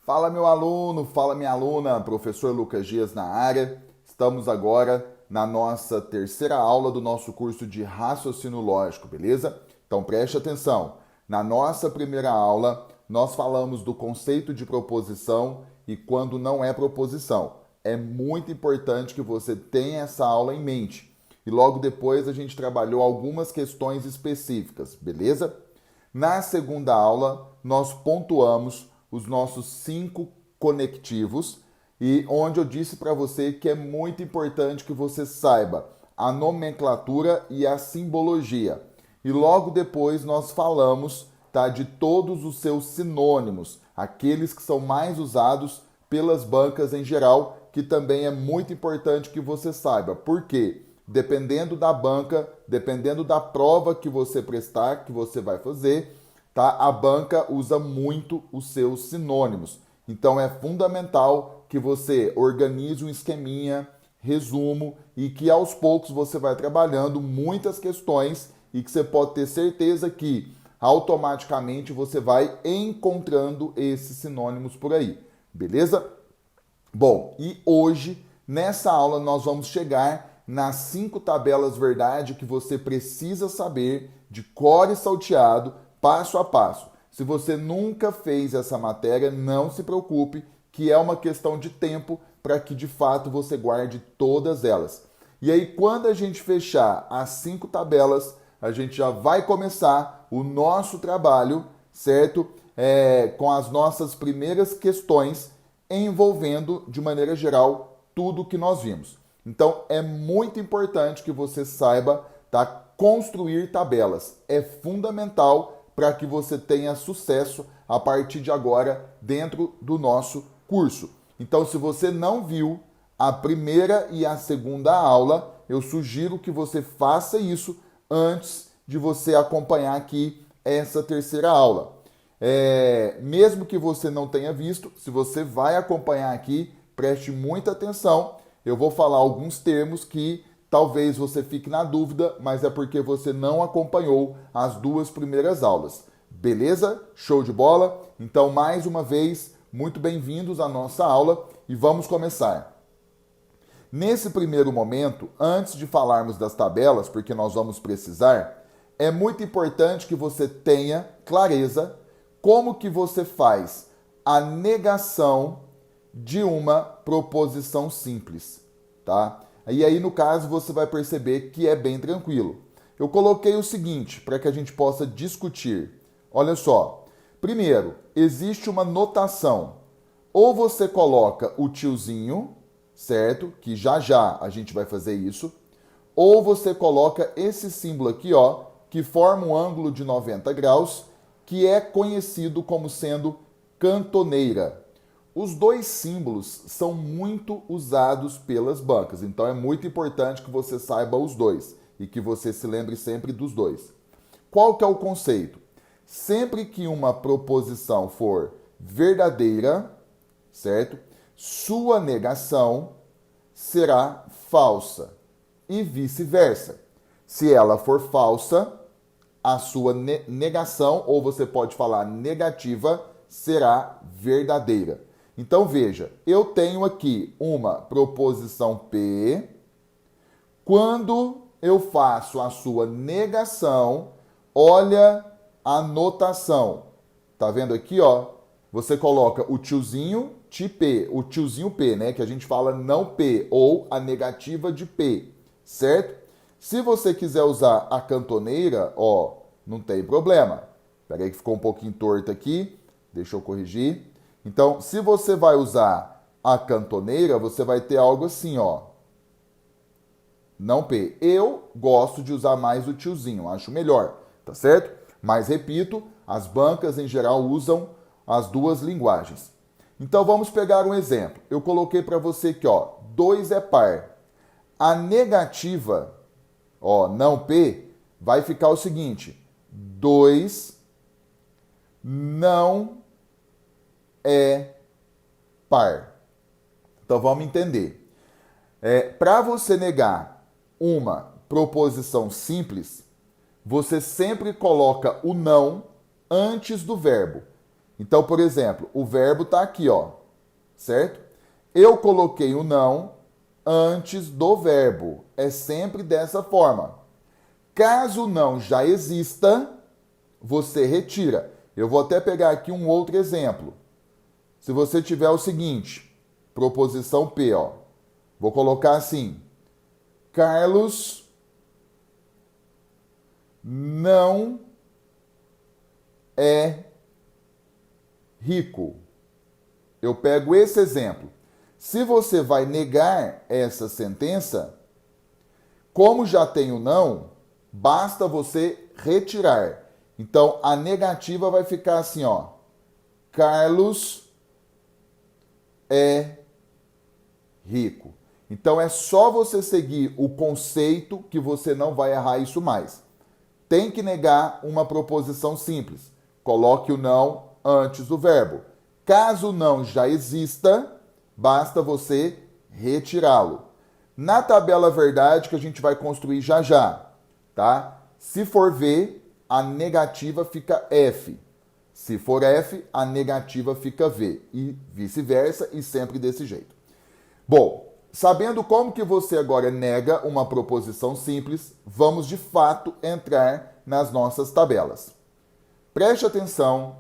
Fala meu aluno, fala minha aluna, professor Lucas Dias na área. Estamos agora na nossa terceira aula do nosso curso de raciocínio lógico, beleza? Então preste atenção. Na nossa primeira aula, nós falamos do conceito de proposição e quando não é proposição. É muito importante que você tenha essa aula em mente. E logo depois a gente trabalhou algumas questões específicas, beleza? Na segunda aula, nós pontuamos os nossos 5 conectivos e onde eu disse para você que é muito importante que você saiba a nomenclatura e a simbologia. E logo depois nós falamos, tá, de todos os seus sinônimos, aqueles que são mais usados pelas bancas em geral, que também é muito importante que você saiba. Por quê? Dependendo da banca, dependendo da prova que você prestar, que você vai fazer, tá? A banca usa muito os seus sinônimos. Então é fundamental que você organize um esqueminha, resumo e que aos poucos você vai trabalhando muitas questões e que você pode ter certeza que automaticamente você vai encontrando esses sinônimos por aí. Beleza? Bom, e hoje, nessa aula, nós vamos chegar nas 5 tabelas verdade que você precisa saber de cor e salteado, passo a passo. Se você nunca fez essa matéria, não se preocupe, que é uma questão de tempo para que de fato você guarde todas elas. E aí, quando a gente fechar as 5 tabelas, a gente já vai começar o nosso trabalho, certo? Com as nossas primeiras questões envolvendo, de maneira geral, tudo que nós vimos. Então, é muito importante que você saiba, tá, construir tabelas. É fundamental para que você tenha sucesso a partir de agora dentro do nosso curso. Então, se você não viu a primeira e a segunda aula, eu sugiro que você faça isso antes de você acompanhar aqui essa terceira aula. Mesmo que você não tenha visto, se você vai acompanhar aqui, preste muita atenção. Eu vou falar alguns termos que talvez você fique na dúvida, mas é porque você não acompanhou as 2 primeiras aulas. Beleza? Show de bola? Então, mais uma vez, muito bem-vindos à nossa aula e vamos começar. Nesse primeiro momento, antes de falarmos das tabelas, porque nós vamos precisar, é muito importante que você tenha clareza como que você faz a negação de uma proposição simples, tá? E aí, no caso, você vai perceber que é bem tranquilo. Eu coloquei o seguinte, para que a gente possa discutir. Olha só. Primeiro, existe uma notação. Ou você coloca o tiozinho, certo? Que já já a gente vai fazer isso. Ou você coloca esse símbolo aqui, ó, que forma um ângulo de 90 graus, que é conhecido como sendo cantoneira. Os 2 símbolos são muito usados pelas bancas, então é muito importante que você saiba os 2 e que você se lembre sempre dos 2. Qual que é o conceito? Sempre que uma proposição for verdadeira, certo? Sua negação será falsa e vice-versa. Se ela for falsa, a sua negação, ou você pode falar negativa, será verdadeira. Então veja, eu tenho aqui uma proposição P. Quando eu faço a sua negação, olha a notação. Tá vendo aqui, ó? Você coloca o tiozinho de P, o tiozinho P, né? Que a gente fala não P, ou a negativa de P, certo? Se você quiser usar a cantoneira, ó, não tem problema. Pera aí que ficou um pouquinho torto aqui. Deixa eu corrigir. Então, se você vai usar a cantoneira, você vai ter algo assim, ó. Não P. Eu gosto de usar mais o tiozinho, acho melhor, tá certo? Mas, repito, as bancas em geral usam as 2 linguagens. Então, vamos pegar um exemplo. Eu coloquei para você aqui, ó, 2 é par. A negativa, ó, não P, vai ficar o seguinte: 2 não é par. Então vamos entender. Para você negar uma proposição simples, você sempre coloca o não antes do verbo. Então, por exemplo, o verbo está aqui, ó, certo? Eu coloquei o não antes do verbo. É sempre dessa forma. Caso o não já exista, você retira. Eu vou até pegar aqui um outro exemplo. Se você tiver o seguinte, proposição P, ó. Vou colocar assim: Carlos não é rico. Eu pego esse exemplo. Se você vai negar essa sentença, como já tem o não, basta você retirar. Então, a negativa vai ficar assim, ó. Carlos é rico. Então, é só você seguir o conceito que você não vai errar isso mais. Tem que negar uma proposição simples. Coloque o não antes do verbo. Caso o não já exista, basta você retirá-lo. Na tabela verdade, que a gente vai construir já já, tá? Se for V, a negativa fica F. Se for F, a negativa fica V. E vice-versa, e sempre desse jeito. Bom, sabendo como que você agora nega uma proposição simples, vamos de fato entrar nas nossas tabelas. Preste atenção,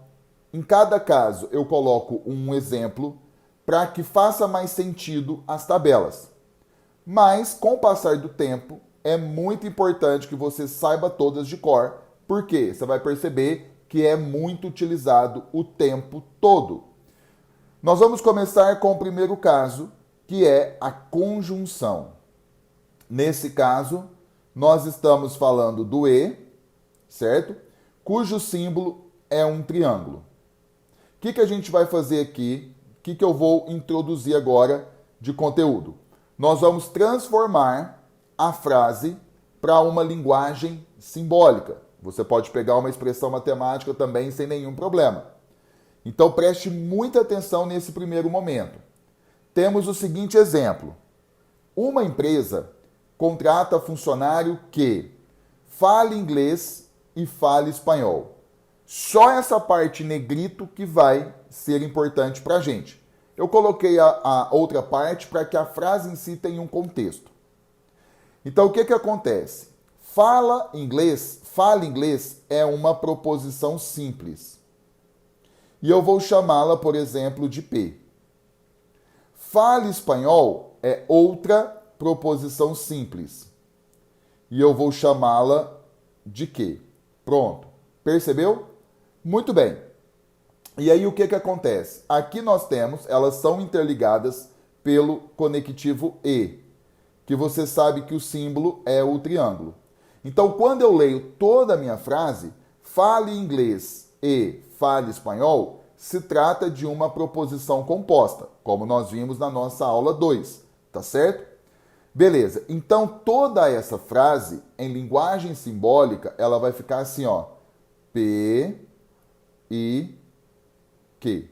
em cada caso eu coloco um exemplo para que faça mais sentido as tabelas. Mas, com o passar do tempo, é muito importante que você saiba todas de cor, porque você vai perceber que é muito utilizado o tempo todo. Nós vamos começar com o primeiro caso, que é a conjunção. Nesse caso, nós estamos falando do E, certo? Cujo símbolo é um triângulo. O que a gente vai fazer aqui? O que eu vou introduzir agora de conteúdo? Nós vamos transformar a frase para uma linguagem simbólica. Você pode pegar uma expressão matemática também sem nenhum problema. Então preste muita atenção nesse primeiro momento. Temos o seguinte exemplo. Uma empresa contrata funcionário que fale inglês e fale espanhol. Só essa parte negrito que vai ser importante para a gente. Eu coloquei a outra parte para que a frase em si tenha um contexto. Então, o que acontece? Fale inglês é uma proposição simples. E eu vou chamá-la, por exemplo, de P. Fale espanhol é outra proposição simples. E eu vou chamá-la de Q. Pronto. Percebeu? Muito bem. E aí o que acontece? Aqui nós temos, elas são interligadas pelo conectivo E, que você sabe que o símbolo é o triângulo. Então, quando eu leio toda a minha frase, fale inglês e fale espanhol, se trata de uma proposição composta, como nós vimos na nossa aula 2, tá certo? Beleza, então toda essa frase, em linguagem simbólica, ela vai ficar assim, ó. P, I, Q.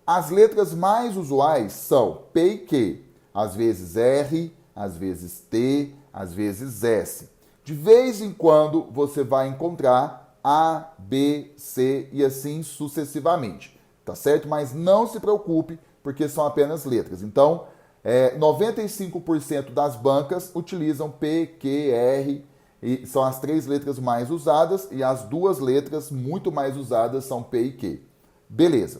As letras mais usuais são P e Q. Às vezes R, às vezes T, às vezes S. De vez em quando você vai encontrar A, B, C e assim sucessivamente. Tá certo? Mas não se preocupe, porque são apenas letras. Então, 95% das bancas utilizam P, Q, R, e são as 3 letras mais usadas, e as 2 letras muito mais usadas são P e Q. Beleza.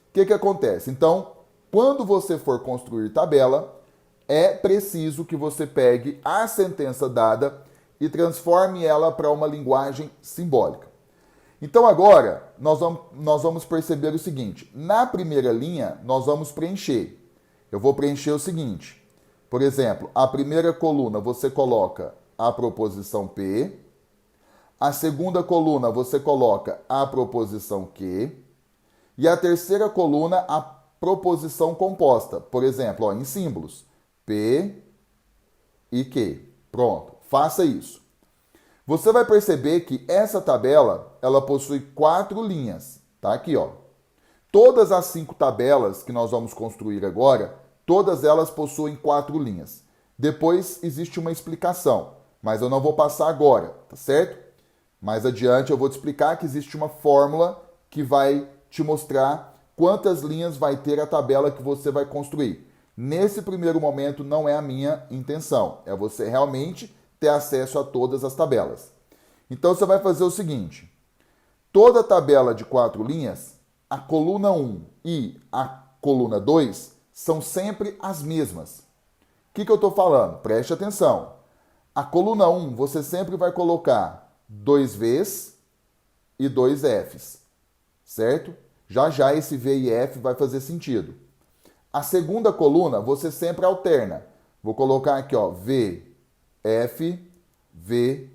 O que acontece? Então, quando você for construir tabela, é preciso que você pegue a sentença dada e transforme ela para uma linguagem simbólica. Então agora, nós vamos perceber o seguinte. Na primeira linha, nós vamos preencher. Eu vou preencher o seguinte. Por exemplo, a primeira coluna você coloca a proposição P. A segunda coluna você coloca a proposição Q. E a terceira coluna a proposição composta. Por exemplo, ó, em símbolos. P e Q. Pronto. Faça isso. Você vai perceber que essa tabela, ela possui 4 linhas. Tá aqui, ó. Todas as 5 tabelas que nós vamos construir agora, todas elas possuem 4 linhas. Depois existe uma explicação, mas eu não vou passar agora, tá certo? Mais adiante eu vou te explicar que existe uma fórmula que vai te mostrar quantas linhas vai ter a tabela que você vai construir. Nesse primeiro momento não é a minha intenção, é você realmente ter acesso a todas as tabelas. Então você vai fazer o seguinte, toda tabela de 4 linhas, a coluna 1 e a coluna 2 são sempre as mesmas. O que eu estou falando? Preste atenção. A coluna 1 você sempre vai colocar 2 Vs e 2 Fs, certo? Já já esse V e F vai fazer sentido. A segunda coluna você sempre alterna. Vou colocar aqui, ó, V, F, V,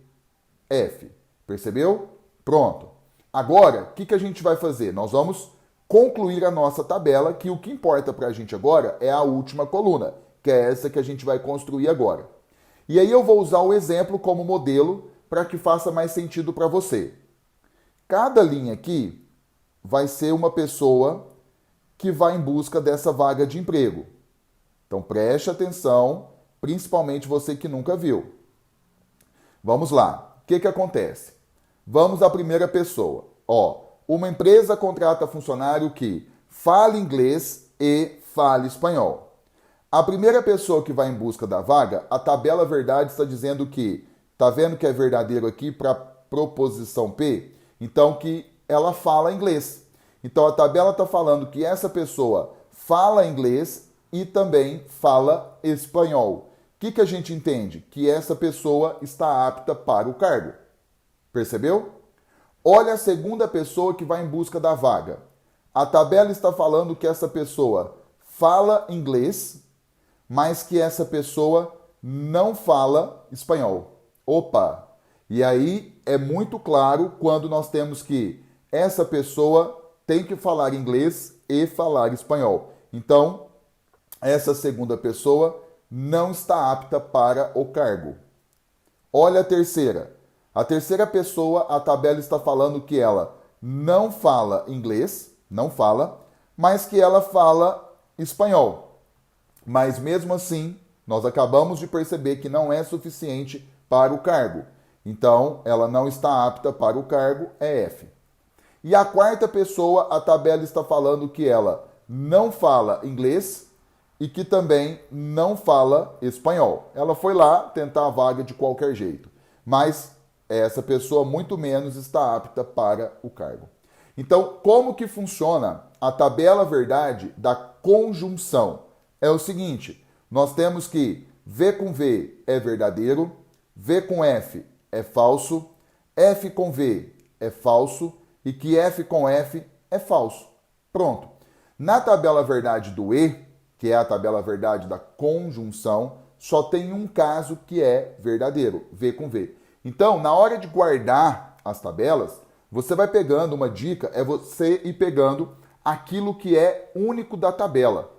F. Percebeu? Pronto. Agora, o que a gente vai fazer? Nós vamos concluir a nossa tabela, que o que importa para a gente agora é a última coluna, que é essa que a gente vai construir agora. E aí eu vou usar o exemplo como modelo para que faça mais sentido para você. Cada linha aqui vai ser uma pessoa que vai em busca dessa vaga de emprego. Então preste atenção, principalmente você que nunca viu. Vamos lá. O que acontece? Vamos à primeira pessoa. Ó, uma empresa contrata funcionário que fale inglês e fale espanhol. A primeira pessoa que vai em busca da vaga, a tabela verdade está dizendo que, tá vendo que é verdadeiro aqui para proposição P? Então que ela fala inglês. Então a tabela está falando que essa pessoa fala inglês e também fala espanhol. O que a gente entende? Que essa pessoa está apta para o cargo. Percebeu? Olha a segunda pessoa que vai em busca da vaga. A tabela está falando que essa pessoa fala inglês, mas que essa pessoa não fala espanhol. Opa! E aí é muito claro quando nós temos que essa pessoa tem que falar inglês e falar espanhol. Então, essa segunda pessoa não está apta para o cargo. Olha a terceira. A terceira pessoa, a tabela está falando que ela não fala inglês, não fala, mas que ela fala espanhol. Mas mesmo assim, nós acabamos de perceber que não é suficiente para o cargo. Então, ela não está apta para o cargo, é F. E a quarta pessoa, a tabela está falando que ela não fala inglês e que também não fala espanhol. Ela foi lá tentar a vaga de qualquer jeito, mas essa pessoa muito menos está apta para o cargo. Então, como que funciona a tabela verdade da conjunção? É o seguinte, nós temos que V com V é verdadeiro, V com F é falso, F com V é falso e que F com F é falso. Pronto. Na tabela verdade do E, que é a tabela verdade da conjunção, só tem um caso que é verdadeiro, V com V. Então, na hora de guardar as tabelas, você vai pegando uma dica, é você ir pegando aquilo que é único da tabela.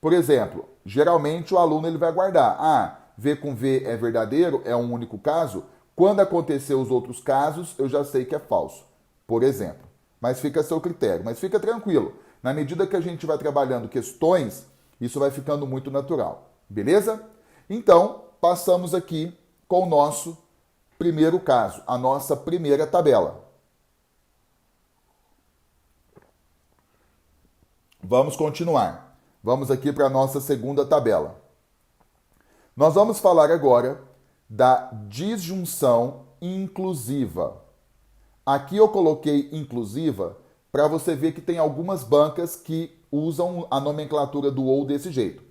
Por exemplo, geralmente o aluno ele vai guardar, V com V é verdadeiro, é um único caso, quando acontecer os outros casos, eu já sei que é falso, por exemplo. Mas fica a seu critério, mas fica tranquilo. Na medida que a gente vai trabalhando questões, isso vai ficando muito natural, beleza? Então, passamos aqui com o nosso primeiro caso, a nossa primeira tabela. Vamos continuar. Vamos aqui para a nossa segunda tabela. Nós vamos falar agora da disjunção inclusiva. Aqui eu coloquei inclusiva para você ver que tem algumas bancas que usam a nomenclatura do ou desse jeito.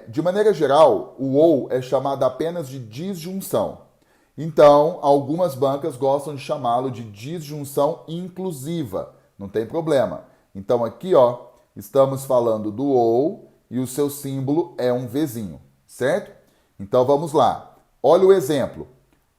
De maneira geral, o ou é chamado apenas de disjunção. Então, algumas bancas gostam de chamá-lo de disjunção inclusiva. Não tem problema. Então, aqui, ó, estamos falando do ou e o seu símbolo é um Vzinho, certo? Então, vamos lá. Olha o exemplo.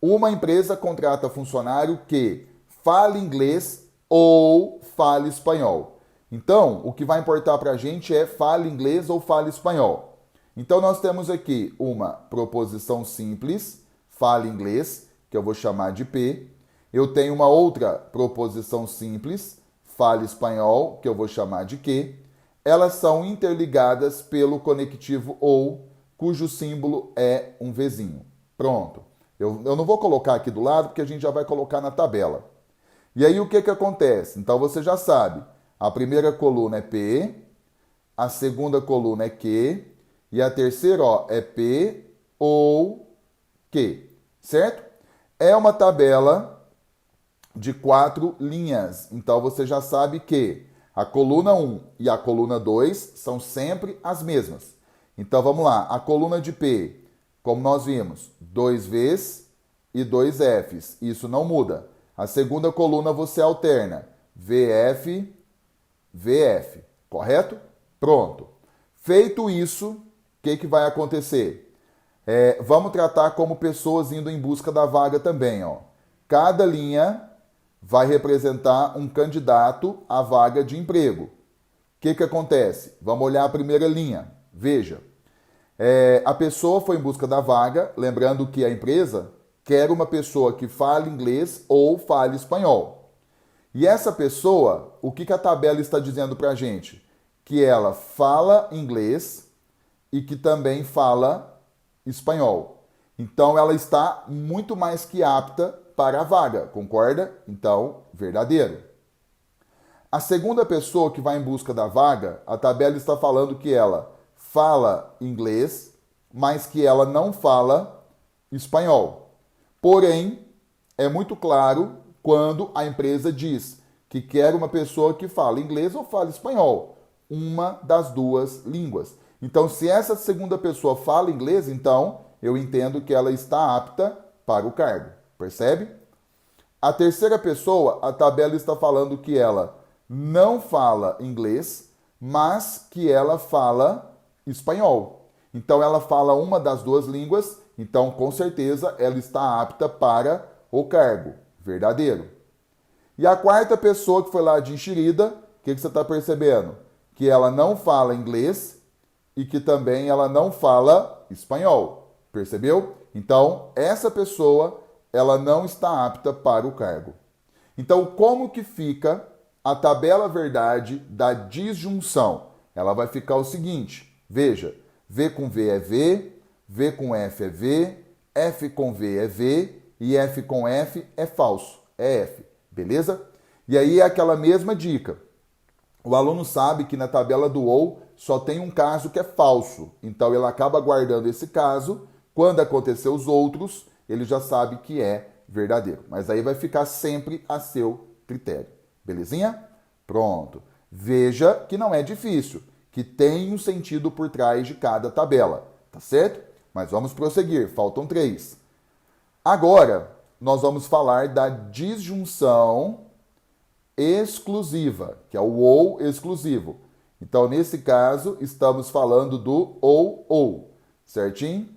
Uma empresa contrata funcionário que fale inglês ou fale espanhol. Então, o que vai importar para a gente é fale inglês ou fale espanhol. Então, nós temos aqui uma proposição simples, fale inglês, que eu vou chamar de P. Eu tenho uma outra proposição simples, fale espanhol, que eu vou chamar de Q. Elas são interligadas pelo conectivo ou, cujo símbolo é um Vzinho. Pronto. Eu não vou colocar aqui do lado, porque a gente já vai colocar na tabela. E aí o que que acontece? Então você já sabe, a primeira coluna é P, a segunda coluna é Q e a terceira, ó, é P ou Q, certo? É uma tabela de 4 linhas. Então você já sabe que a coluna 1 e a coluna 2 são sempre as mesmas. Então vamos lá, a coluna de P, como nós vimos, 2 Vs e 2 Fs. Isso não muda. A segunda coluna você alterna, VF, VF, correto? Pronto. Feito isso, o que vai acontecer? Vamos tratar como pessoas indo em busca da vaga também, ó. Cada linha vai representar um candidato à vaga de emprego. O que acontece? Vamos olhar a primeira linha. Veja, a pessoa foi em busca da vaga, lembrando que a empresa quer uma pessoa que fale inglês ou fale espanhol. E essa pessoa, o que a tabela está dizendo para a gente? Que ela fala inglês e que também fala espanhol. Então ela está muito mais que apta para a vaga, concorda? Então, verdadeiro. A segunda pessoa que vai em busca da vaga, a tabela está falando que ela fala inglês, mas que ela não fala espanhol. Porém, é muito claro quando a empresa diz que quer uma pessoa que fala inglês ou fala espanhol, uma das duas línguas. Então, se essa segunda pessoa fala inglês, então eu entendo que ela está apta para o cargo. Percebe? A terceira pessoa, a tabela está falando que ela não fala inglês, mas que ela fala espanhol. Então, ela fala uma das duas línguas, então, com certeza, ela está apta para o cargo. Verdadeiro. E a quarta pessoa que foi lá de enxerida, o que você está percebendo? Que ela não fala inglês e que também ela não fala espanhol. Percebeu? Então, essa pessoa, ela não está apta para o cargo. Então, como que fica a tabela verdade da disjunção? Ela vai ficar o seguinte, veja, V com V é V, V com F é V, F com V é V e F com F é falso, é F, beleza? E aí é aquela mesma dica. O aluno sabe que na tabela do OU só tem um caso que é falso, então ele acaba guardando esse caso. Quando acontecer os outros, ele já sabe que é verdadeiro. Mas aí vai ficar sempre a seu critério, belezinha? Pronto. Veja que não é difícil, que tem um sentido por trás de cada tabela, tá certo? Mas vamos prosseguir, faltam 3. Agora, nós vamos falar da disjunção exclusiva, que é o ou exclusivo. Então, nesse caso, estamos falando do ou, certinho?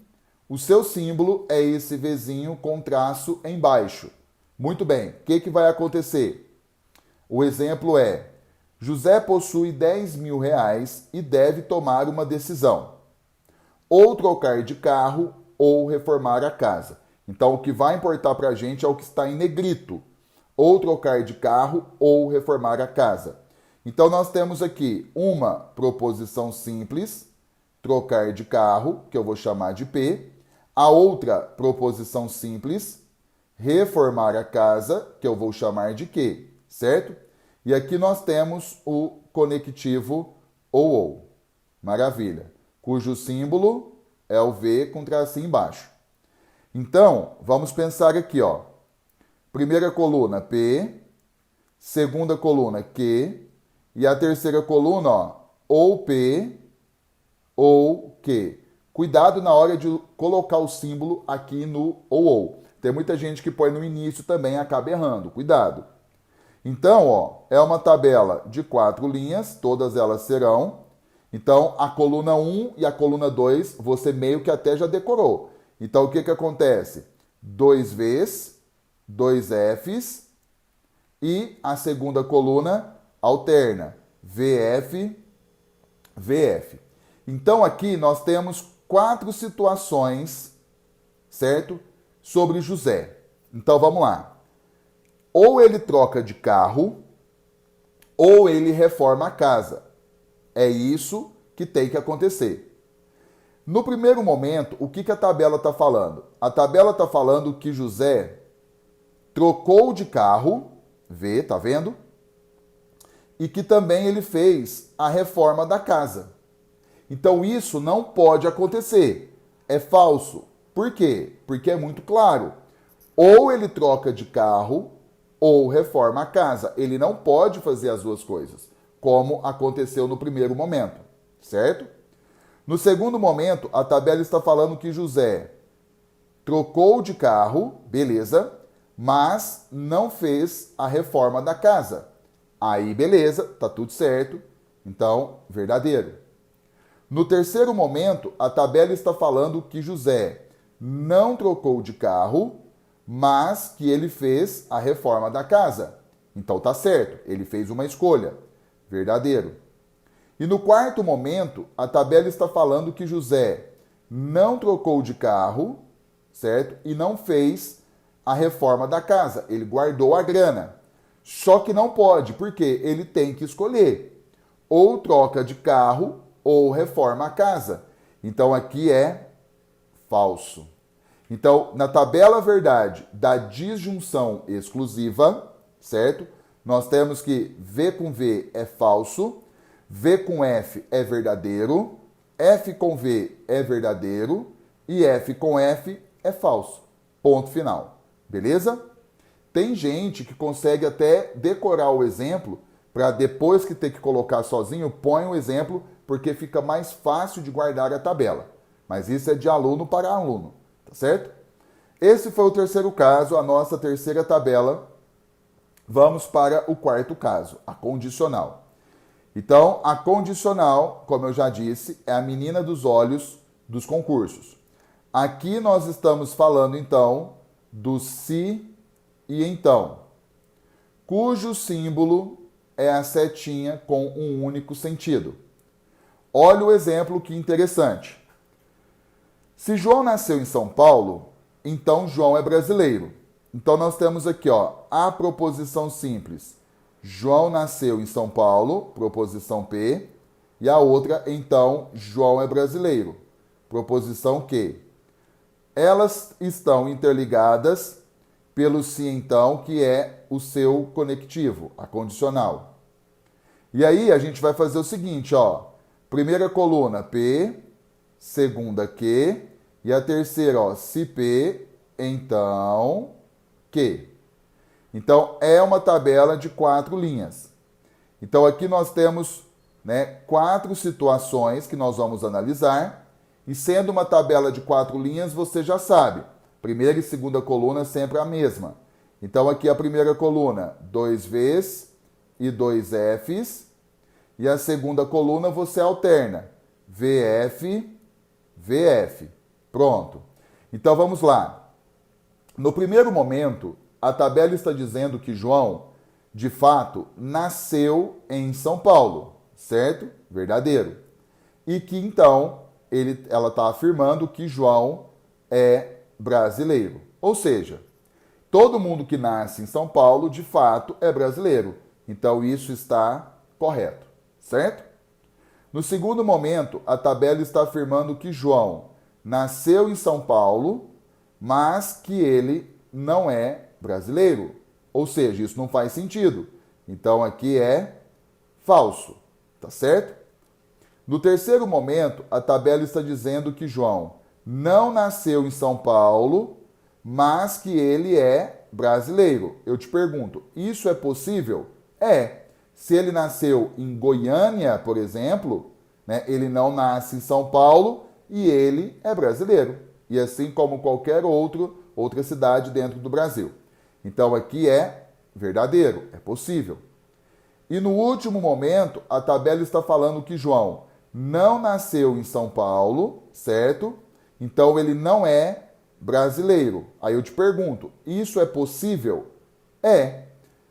O seu símbolo é esse Vzinho com traço embaixo. Muito bem, o que vai acontecer? O exemplo é, José possui 10 mil reais e deve tomar uma decisão. Ou trocar de carro ou reformar a casa. Então, o que vai importar para a gente é o que está em negrito. Ou trocar de carro ou reformar a casa. Então, nós temos aqui uma proposição simples, trocar de carro, que eu vou chamar de P. A outra proposição simples, reformar a casa, que eu vou chamar de Q, certo? E aqui nós temos o conectivo ou. Maravilha. Cujo símbolo é o V com tracinho embaixo. Então, vamos pensar aqui, ó. Primeira coluna, P. Segunda coluna, Q. E a terceira coluna, ó, ou P ou Q. Cuidado na hora de colocar o símbolo aqui no ou. Tem muita gente que põe no início também e acaba errando. Cuidado. Então, ó, é uma tabela de 4 linhas, todas elas serão. Então, a coluna 1 e a coluna 2, você meio que até já decorou. Então, o que acontece? 2 Vs, 2 Fs e a segunda coluna alterna. VF, VF. Então, aqui nós temos 4 situações, certo? Sobre José. Então, vamos lá. Ou ele troca de carro, ou ele reforma a casa. É isso que tem que acontecer. No primeiro momento, o que a tabela está falando? A tabela está falando que José trocou de carro, V, tá vendo? E que também ele fez a reforma da casa. Então isso não pode acontecer. É falso. Por quê? Porque é muito claro. Ou ele troca de carro ou reforma a casa. Ele não pode fazer as duas coisas, como aconteceu no primeiro momento, certo? No segundo momento, a tabela está falando que José trocou de carro, beleza, mas não fez a reforma da casa. Aí, beleza, tá tudo certo. Então, verdadeiro. No terceiro momento, a tabela está falando que José não trocou de carro, mas que ele fez a reforma da casa. Então tá certo, ele fez uma escolha. Verdadeiro. E no quarto momento, a tabela está falando que José não trocou de carro, certo? E não fez a reforma da casa. Ele guardou a grana. Só que não pode, porque ele tem que escolher. Ou troca de carro, ou reforma a casa. Então aqui é falso. Então, na tabela verdade da disjunção exclusiva, certo? Nós temos que V com V é falso, V com F é verdadeiro, F com V é verdadeiro e F com F é falso. Ponto final. Beleza? Tem gente que consegue até decorar o exemplo para depois que ter que colocar sozinho, põe o exemplo porque fica mais fácil de guardar a tabela. Mas isso é de aluno para aluno, tá certo? Esse foi o terceiro caso, a nossa terceira tabela. Vamos para o quarto caso, a condicional. Então, a condicional, como eu já disse, é a menina dos olhos dos concursos. Aqui nós estamos falando, então, do se e então, cujo símbolo é a setinha com um único sentido. Olha o exemplo que interessante. Se João nasceu em São Paulo, então João é brasileiro. Então nós temos aqui, ó, a proposição simples. João nasceu em São Paulo, proposição P, e a outra, então, João é brasileiro, proposição Q. Elas estão interligadas pelo se então, que é o seu conectivo, a condicional. E aí a gente vai fazer o seguinte, ó. Primeira coluna P, segunda Q, e a terceira, ó, se P, então Q. Então, é uma tabela de 4 linhas. Então, aqui nós temos, né, 4 situações que nós vamos analisar. E sendo uma tabela de 4 linhas, você já sabe. Primeira e segunda coluna é sempre a mesma. Então, aqui a primeira coluna, 2 Vs e 2 Fs. E a segunda coluna você alterna. VF, VF. Pronto. Então, vamos lá. No primeiro momento, a tabela está dizendo que João, de fato, nasceu em São Paulo, certo? Verdadeiro. E que, então, ela está afirmando que João é brasileiro. Ou seja, todo mundo que nasce em São Paulo, de fato, é brasileiro. Então, isso está correto, certo? No segundo momento, a tabela está afirmando que João nasceu em São Paulo, mas que ele não é brasileiro. Ou seja, isso não faz sentido. Então aqui é falso, tá certo? No terceiro momento, a tabela está dizendo que João não nasceu em São Paulo, mas que ele é brasileiro. Eu te pergunto, isso é possível? É. Se ele nasceu em Goiânia, por exemplo, né, ele não nasce em São Paulo e ele é brasileiro. E assim como qualquer outra cidade dentro do Brasil. Então aqui é verdadeiro, é possível. E no último momento, a tabela está falando que João não nasceu em São Paulo, certo? Então ele não é brasileiro. Aí eu te pergunto, isso é possível? É.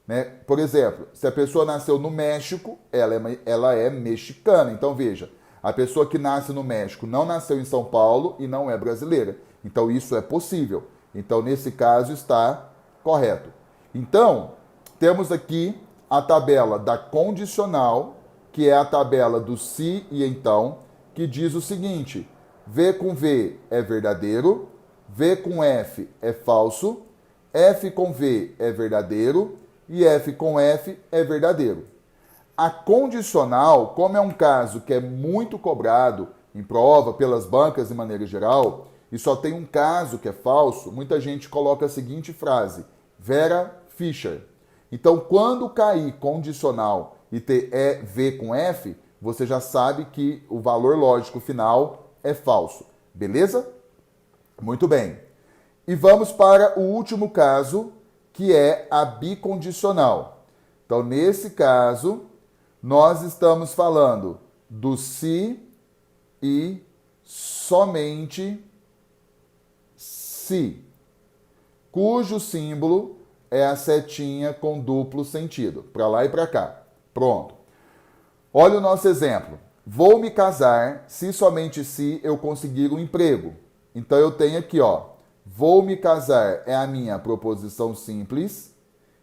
Né? Por exemplo, se a pessoa nasceu no México, ela é mexicana. Então veja, a pessoa que nasce no México não nasceu em São Paulo e não é brasileira. Então isso é possível. Então nesse caso está correto. Então, temos aqui a tabela da condicional, que é a tabela do se e então, que diz o seguinte: V com V é verdadeiro, V com F é falso, F com V é verdadeiro e F com F é verdadeiro. A condicional, como é um caso que é muito cobrado em prova pelas bancas de maneira geral, e só tem um caso que é falso, muita gente coloca a seguinte frase: Vera Fischer. Então, quando cair condicional e ter V com F, você já sabe que o valor lógico final é falso. Beleza? Muito bem. E vamos para o último caso, que é a bicondicional. Então, nesse caso, nós estamos falando do se e somente se, cujo símbolo é a setinha com duplo sentido, para lá e para cá. Pronto. Olha o nosso exemplo. Vou me casar se somente se eu conseguir um emprego. Então eu tenho aqui, ó, vou me casar é a minha proposição simples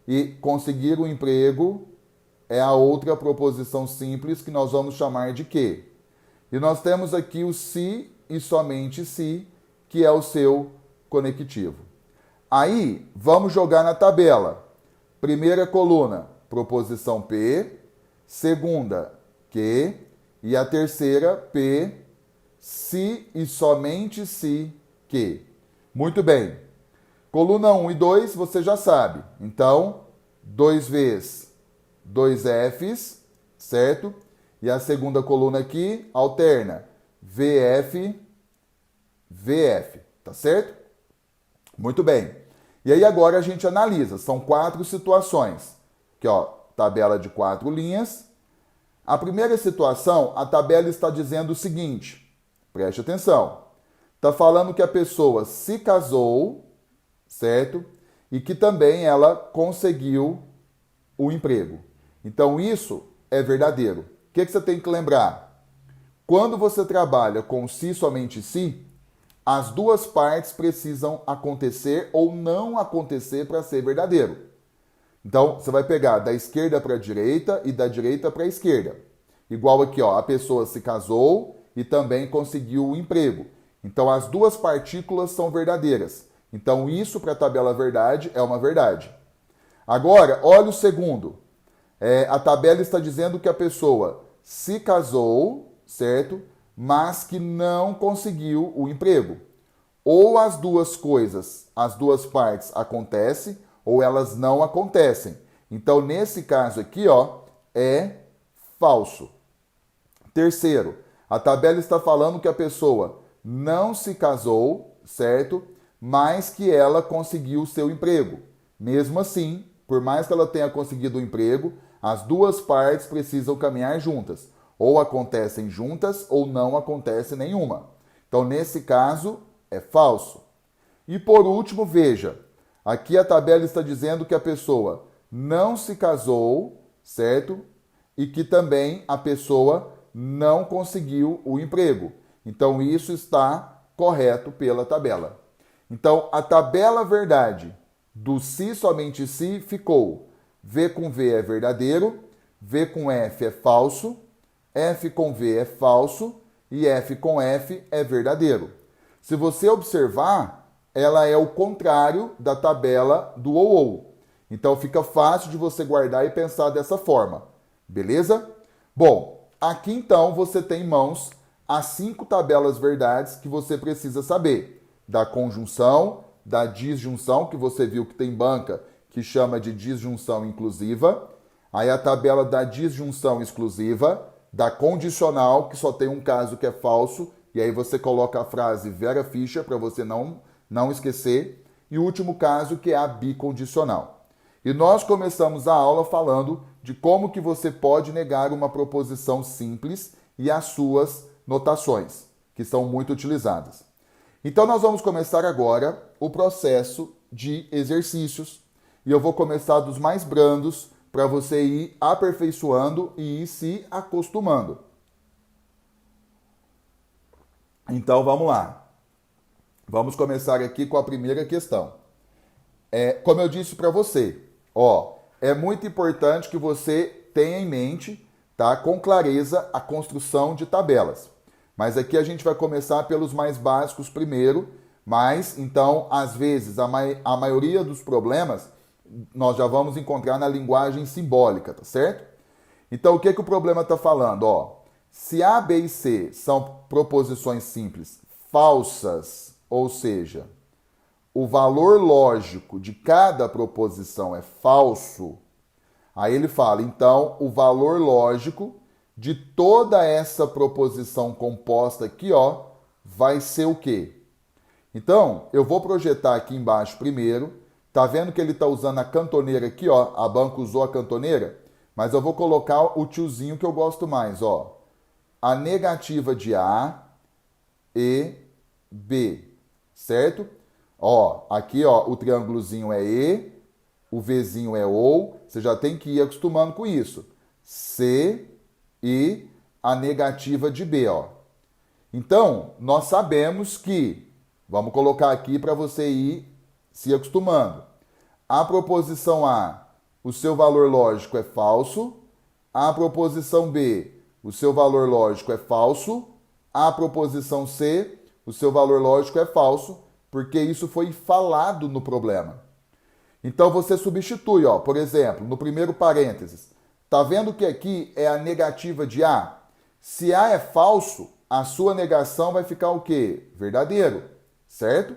e conseguir um emprego é a outra proposição simples que nós vamos chamar de que. E nós temos aqui o se e somente se, que é o seu conectivo. Aí, vamos jogar na tabela. Primeira coluna, proposição P. Segunda, que. E a terceira, P, se e somente se, que. Muito bem. Coluna 1 e 2, você já sabe. Então, 2 Vs, 2 Fs, certo? E a segunda coluna aqui alterna VF, VF, tá certo? Muito bem. E aí agora a gente analisa. São 4 situações. Aqui, ó, tabela de 4 linhas. A primeira situação, a tabela está dizendo o seguinte. Preste atenção. Está falando que a pessoa se casou, certo? E que também ela conseguiu o emprego. Então isso é verdadeiro. O que você tem que lembrar? Quando você trabalha com se somente se, as duas partes precisam acontecer ou não acontecer para ser verdadeiro. Então, você vai pegar da esquerda para a direita e da direita para a esquerda. Igual aqui, ó, a pessoa se casou e também conseguiu o emprego. Então, as duas partículas são verdadeiras. Então, isso para a tabela verdade é uma verdade. Agora, olha o segundo. A tabela está dizendo que a pessoa se casou, certo? Mas que não conseguiu o emprego. Ou as duas coisas, as duas partes acontecem, ou elas não acontecem. Então, nesse caso aqui, ó, é falso. Terceiro, a tabela está falando que a pessoa não se casou, certo? Mas que ela conseguiu o seu emprego. Mesmo assim, por mais que ela tenha conseguido o emprego, as duas partes precisam caminhar juntas. Ou acontecem juntas ou não acontece nenhuma. Então, nesse caso, é falso. E por último, veja, aqui a tabela está dizendo que a pessoa não se casou, certo? E que também a pessoa não conseguiu o emprego. Então, isso está correto pela tabela. Então, a tabela verdade do se somente se ficou V com V é verdadeiro, V com F é falso, F com V é falso e F com F é verdadeiro. Se você observar, ela é o contrário da tabela do ou. Então fica fácil de você guardar e pensar dessa forma. Beleza? Bom, aqui então você tem em mãos as 5 tabelas verdades que você precisa saber. Da conjunção, da disjunção, que você viu que tem banca que chama de disjunção inclusiva. Aí a tabela da disjunção exclusiva, da condicional, que só tem um caso que é falso, e aí você coloca a frase Vera Fischer para você não esquecer, e o último caso que é a bicondicional. E nós começamos a aula falando de como que você pode negar uma proposição simples e as suas notações, que são muito utilizadas. Então nós vamos começar agora o processo de exercícios, e eu vou começar dos mais brandos, para você ir aperfeiçoando e ir se acostumando. Então, vamos lá. Vamos começar aqui com a primeira questão. Como eu disse para você, ó, é muito importante que você tenha em mente, tá, com clareza a construção de tabelas. Mas aqui a gente vai começar pelos mais básicos primeiro, mas, então, às vezes, a maioria dos problemas nós já vamos encontrar na linguagem simbólica, tá certo? Então, o que o problema está falando? Ó, se A, B e C são proposições simples falsas, ou seja, o valor lógico de cada proposição é falso, aí ele fala, então, o valor lógico de toda essa proposição composta aqui, ó, vai ser o quê? Então, eu vou projetar aqui embaixo primeiro. Tá vendo que ele tá usando a cantoneira aqui, ó? A banca usou a cantoneira, mas eu vou colocar o tiozinho que eu gosto mais, ó. A negativa de A e B, certo? Ó, aqui, ó, o triângulozinho é E, o Vzinho é OU, você já tem que ir acostumando com isso. C e a negativa de B, ó. Então, nós sabemos que, vamos colocar aqui para você ir se acostumando. A proposição A, o seu valor lógico é falso. A proposição B, o seu valor lógico é falso. A proposição C, o seu valor lógico é falso, porque isso foi falado no problema. Então você substitui, ó, por exemplo, no primeiro parênteses. Tá vendo que aqui é a negativa de A? Se A é falso, a sua negação vai ficar o quê? Verdadeiro, certo?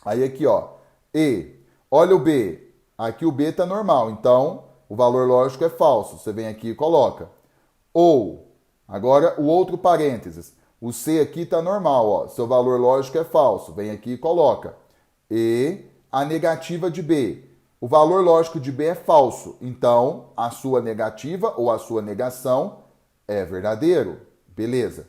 Aí aqui, ó, E. Olha o B. Aqui o B está normal, então o valor lógico é falso. Você vem aqui e coloca. Ou, agora o outro parênteses. O C aqui está normal, ó. Seu valor lógico é falso. Vem aqui e coloca. E a negativa de B. O valor lógico de B é falso. Então, a sua negativa ou a sua negação é verdadeiro. Beleza.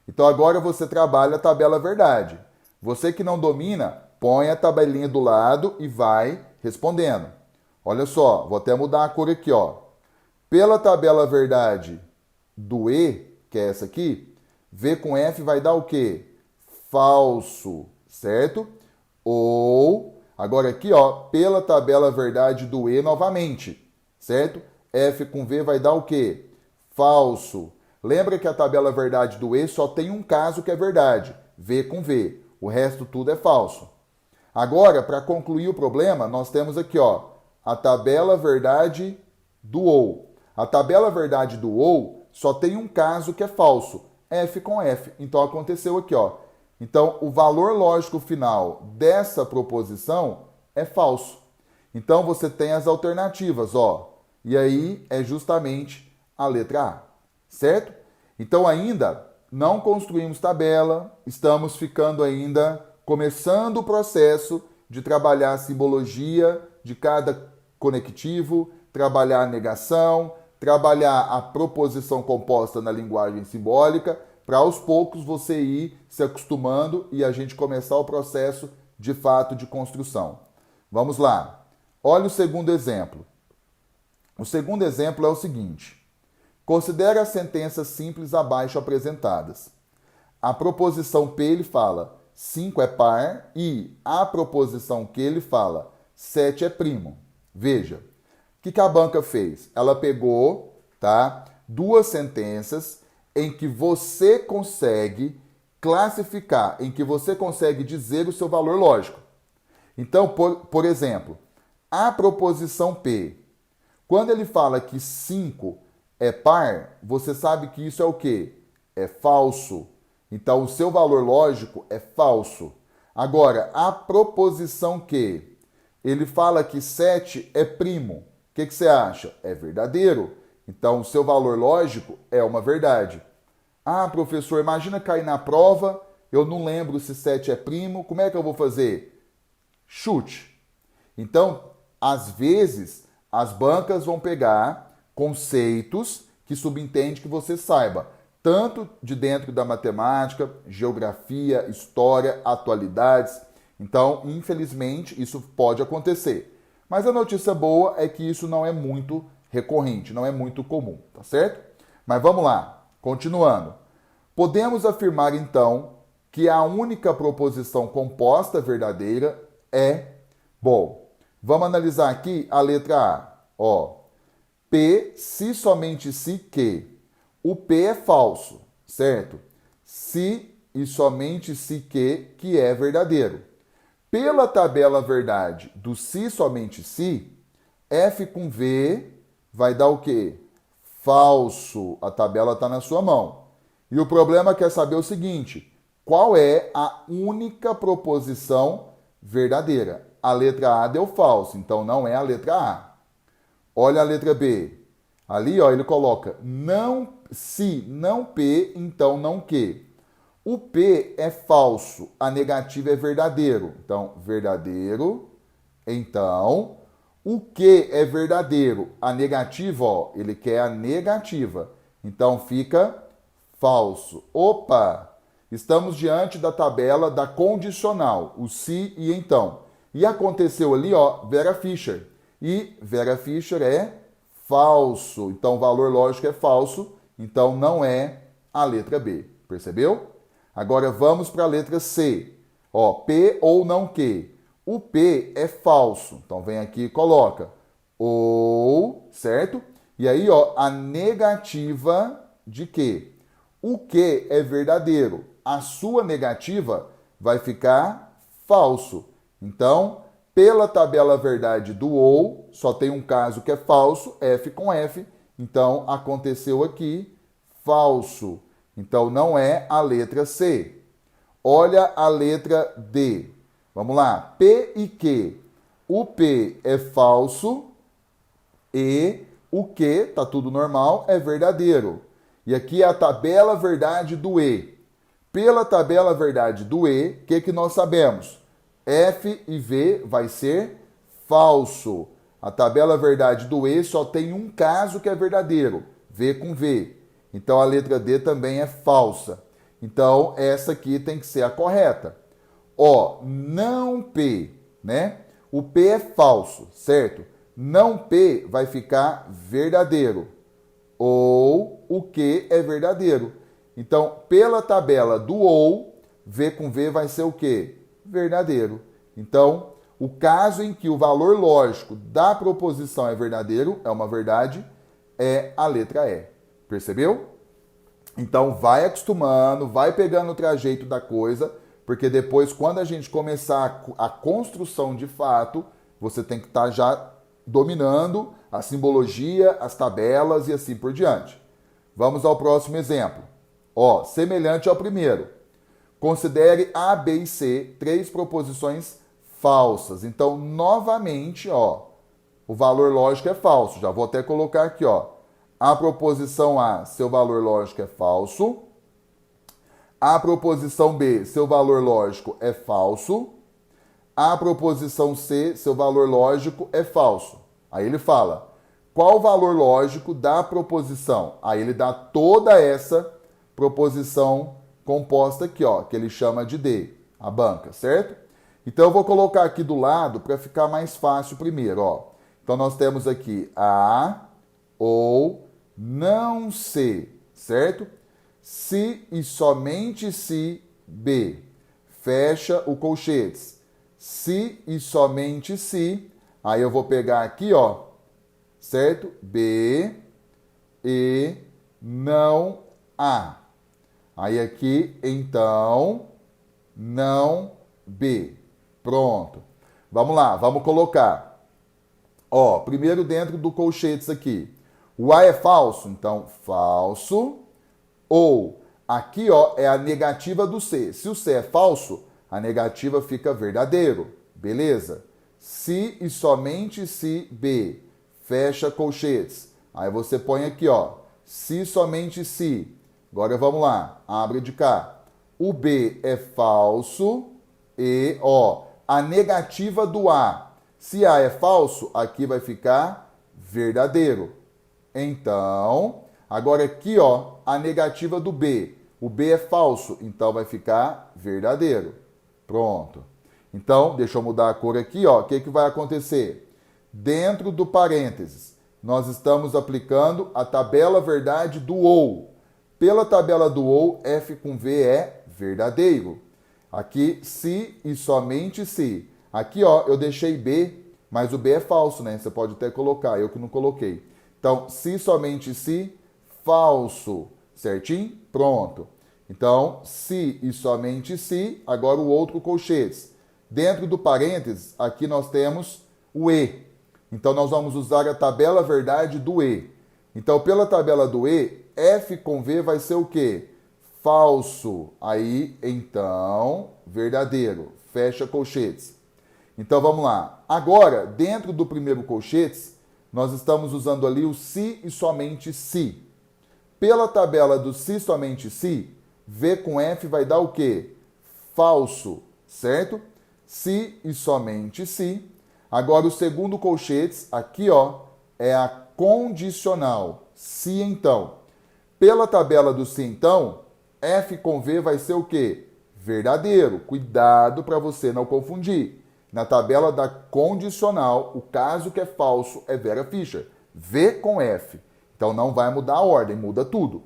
Então, agora você trabalha a tabela verdade. Você que não domina, põe a tabelinha do lado e vai respondendo. Olha só, vou até mudar a cor aqui, ó. Pela tabela verdade do E, que é essa aqui, V com F vai dar o quê? Falso, certo? Ou, agora aqui, ó, pela tabela verdade do E novamente, certo? F com V vai dar o quê? Falso. Lembra que a tabela verdade do E só tem um caso que é verdade, V com V. O resto tudo é falso. Agora, para concluir o problema, nós temos aqui, ó, a tabela verdade do OU. A tabela verdade do OU só tem um caso que é falso, F com F. Então, aconteceu aqui, ó. Então, o valor lógico final dessa proposição é falso. Então, você tem as alternativas, ó. E aí, é justamente a letra A, certo? Então, ainda não construímos tabela, estamos ficando ainda... começando o processo de trabalhar a simbologia de cada conectivo, trabalhar a negação, trabalhar a proposição composta na linguagem simbólica, para aos poucos você ir se acostumando e a gente começar o processo de fato de construção. Vamos lá. Olha o segundo exemplo. O segundo exemplo é o seguinte. Considere as sentenças simples abaixo apresentadas. A proposição P ele fala 5 é par e a proposição Q ele fala 7 é primo. Veja, o que a banca fez? Ela pegou, tá, duas sentenças em que você consegue classificar, em que você consegue dizer o seu valor lógico. Então, por exemplo, a proposição P, quando ele fala que 5 é par, você sabe que isso é o quê? É falso. Então, o seu valor lógico é falso. Agora, a proposição Q, ele fala que 7 é primo. O que você acha? É verdadeiro. Então, o seu valor lógico é uma verdade. Ah, professor, imagina cair na prova, eu não lembro se 7 é primo, como é que eu vou fazer? Chute. Então, às vezes, as bancas vão pegar conceitos que subentende que você saiba, tanto de dentro da matemática, geografia, história, atualidades. Então, infelizmente, isso pode acontecer. Mas a notícia boa é que isso não é muito recorrente, não é muito comum, tá certo? Mas vamos lá, continuando. Podemos afirmar, então, que a única proposição composta verdadeira é... Bom, vamos analisar aqui a letra A. Ó, P, se somente se que. O P é falso, certo? Se e somente se que é verdadeiro. Pela tabela verdade do se somente se, F com V vai dar o quê? Falso. A tabela está na sua mão. E o problema quer saber o seguinte: qual é a única proposição verdadeira? A letra A deu falso, então não é a letra A. Olha a letra B. Ali, ó, ele coloca não, se não P, então não Q. O P é falso, a negativa é verdadeiro. Então, verdadeiro. Então, o Q é verdadeiro. A negativa, ó, ele quer a negativa. Então, fica falso. Opa! Estamos diante da tabela da condicional, o se e então. E aconteceu ali, ó, Vera Fischer. E Vera Fischer é falso. Então, o valor lógico é falso. Então, não é a letra B. Percebeu? Agora, vamos para a letra C. Ó, P ou não Q. O P é falso. Então, vem aqui e coloca ou, certo? E aí, ó, a negativa de Q. O Q é verdadeiro. A sua negativa vai ficar falso. Então, pela tabela verdade do ou, só tem um caso que é falso, F com F. Então, aconteceu aqui, falso. Então, não é a letra C. Olha a letra D. Vamos lá. P e Q. O P é falso e o Q, tá tudo normal, é verdadeiro. E aqui é a tabela verdade do E. Pela tabela verdade do E, o que nós sabemos? F e V vai ser falso. A tabela verdade do E só tem um caso que é verdadeiro, V com V. Então, a letra D também é falsa. Então, essa aqui tem que ser a correta. Ó, não P, né? O P é falso, certo? Não P vai ficar verdadeiro. Ou o Q é verdadeiro. Então, pela tabela do ou, V com V vai ser o quê? Verdadeiro. Então, o caso em que o valor lógico da proposição é verdadeiro, é uma verdade, é a letra E. Percebeu? Então, vai acostumando, vai pegando o trajeito da coisa, porque depois, quando a gente começar a construção de fato, você tem que estar já dominando a simbologia, as tabelas e assim por diante. Vamos ao próximo exemplo. Ó, semelhante ao primeiro. Considere A, B e C, 3 proposições falsas. Então, novamente, ó, o valor lógico é falso. Já vou até colocar aqui, ó. A proposição A, seu valor lógico é falso. A proposição B, seu valor lógico é falso. A proposição C, seu valor lógico é falso. Aí ele fala, qual o valor lógico da proposição? Aí ele dá toda essa proposição composta aqui, ó, que ele chama de D, a banca, certo? Então eu vou colocar aqui do lado para ficar mais fácil primeiro, ó. Então nós temos aqui A ou não C, certo? Se e somente se B. Fecha o colchetes. Se e somente se. Aí eu vou pegar aqui, ó, certo? B e não A. Aí aqui, então, não B. Pronto. Vamos lá, vamos colocar. Ó, primeiro dentro do colchetes aqui. O A é falso, então falso. Ou, aqui, ó, é a negativa do C. Se o C é falso, a negativa fica verdadeiro. Beleza? Se e somente se B. Fecha colchetes. Aí você põe aqui, ó, se somente se. Agora vamos lá, abre de cá. O B é falso e, ó, a negativa do A. Se A é falso, aqui vai ficar verdadeiro. Então, agora aqui, ó, a negativa do B. O B é falso, então vai ficar verdadeiro. Pronto. Então, deixa eu mudar a cor aqui, ó. O que vai acontecer? Dentro do parênteses, nós estamos aplicando a tabela verdade do ou. Pela tabela do ou, F com V é verdadeiro. Aqui, se e somente se. Aqui, ó, eu deixei B, mas o B é falso, né? Você pode até colocar, eu que não coloquei. Então, se somente se, falso. Certinho? Pronto. Então, se e somente se, agora o outro colchetes. Dentro do parênteses, aqui nós temos o E. Então, nós vamos usar a tabela verdade do E. Então, pela tabela do E, F com V vai ser o quê? Falso. Aí, então, verdadeiro. Fecha colchetes. Então, vamos lá. Agora, dentro do primeiro colchetes, nós estamos usando ali o se e somente se. Pela tabela do se e somente se, V com F vai dar o quê? Falso, certo? Se e somente se. Agora, o segundo colchetes, aqui, ó, é a condicional. Se, então. Pela tabela do se, então, F com V vai ser o quê? Verdadeiro. Cuidado para você não confundir. Na tabela da condicional, o caso que é falso é Vera Fischer. V com F. Então não vai mudar a ordem, muda tudo.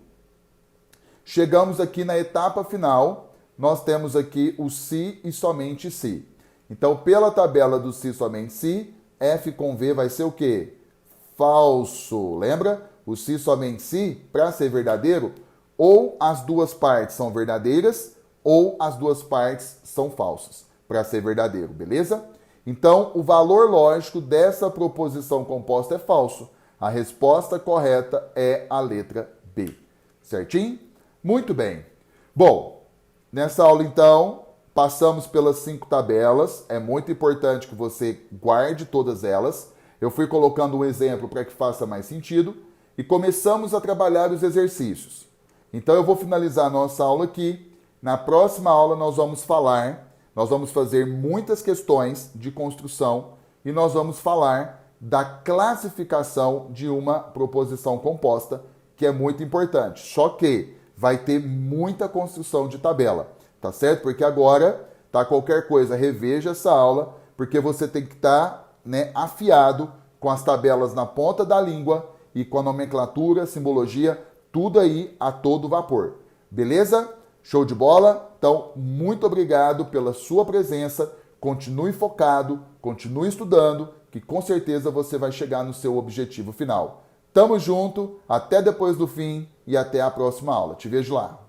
Chegamos aqui na etapa final, nós temos aqui o se e somente se. Então, pela tabela do se e somente se, F com V vai ser o quê? Falso. Lembra? O se e somente se, para ser verdadeiro, ou as duas partes são verdadeiras, ou as duas partes são falsas, para ser verdadeiro, beleza? Então, o valor lógico dessa proposição composta é falso. A resposta correta é a letra B. Certinho? Muito bem. Bom, nessa aula, então, passamos pelas 5 tabelas. É muito importante que você guarde todas elas. Eu fui colocando um exemplo para que faça mais sentido. E começamos a trabalhar os exercícios. Então, eu vou finalizar a nossa aula aqui. Na próxima aula, nós vamos fazer muitas questões de construção e nós vamos falar da classificação de uma proposição composta, que é muito importante. Só que vai ter muita construção de tabela, tá certo? Porque agora, tá, qualquer coisa, reveja essa aula, porque você tem que estar, afiado com as tabelas na ponta da língua e com a nomenclatura, simbologia, tudo aí a todo vapor. Beleza? Show de bola? Então, muito obrigado pela sua presença. Continue focado, continue estudando, que com certeza você vai chegar no seu objetivo final. Tamo junto, até depois do fim e até a próxima aula. Te vejo lá.